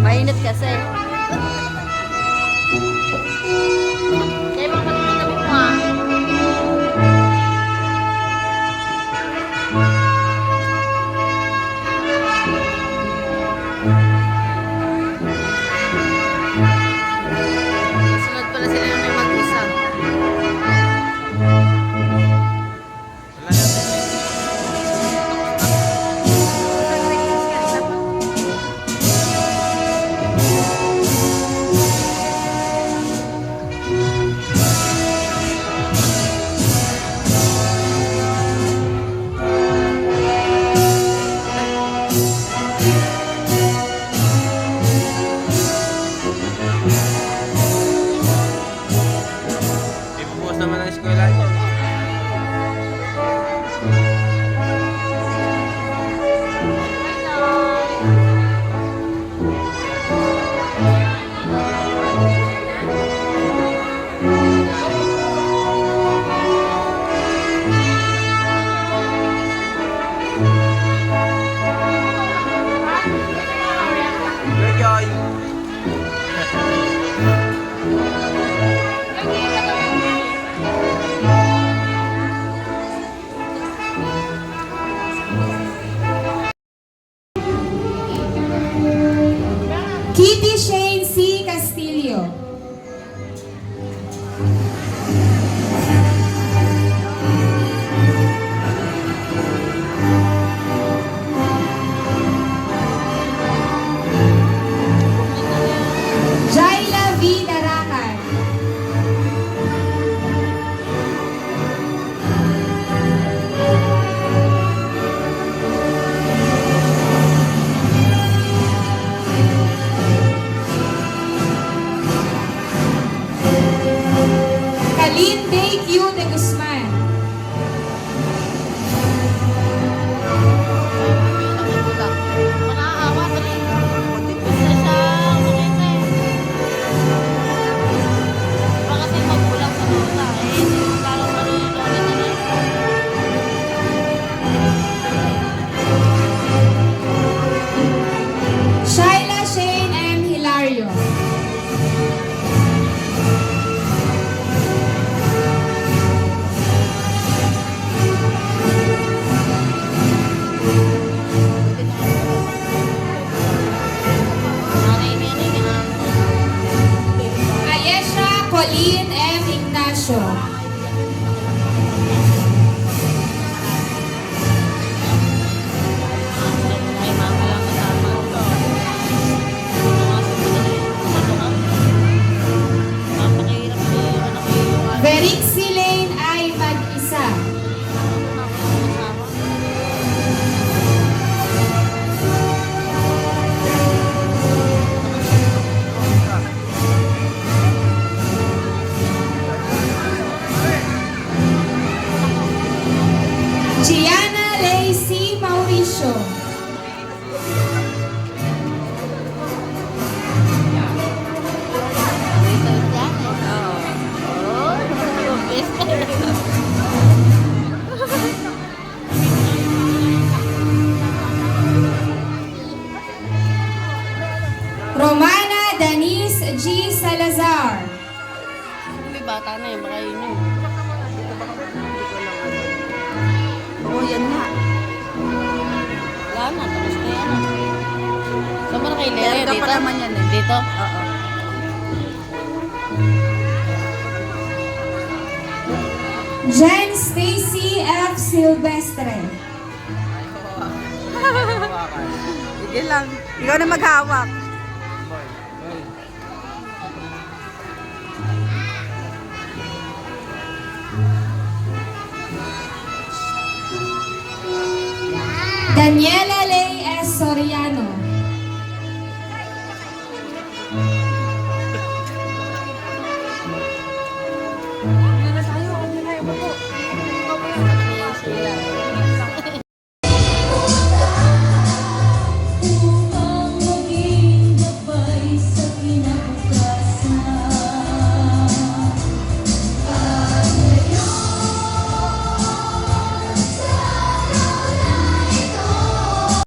Mainit kasi. Kaya mga katabi mo ah. Sunod pala sila yung may mag-isa. Ibubukas naman ang eskwela niyo. Joy! Kitty Shane C. Castillo. Jaila V. Darakan. Kalin Day Q. de Guzman. Nakaawa ka rin. Gusto siya makita eh. Diba kasi magulang sa lola eh. Parang ano yung lola nila eh. Shaila Shane M. Hilario. Ayesha Colleen M. Ignacio. Ay, mama lang kasama. Mapakahirap ko yung ano ko yung Veric C. Lane ay mag-isa. Gianna Lacey Mauricio. Romana Denise G. Salazar. May bata na yun, baka yun yun. Oo, yan nga. Wala na, tapos na yan. Saan mo na kay Lele? Meron ka Dito? pa naman yan eh. Dito? Oo. Jen Stacy F. Silvestre. Sige lang. Ikaw na maghawak. Daniela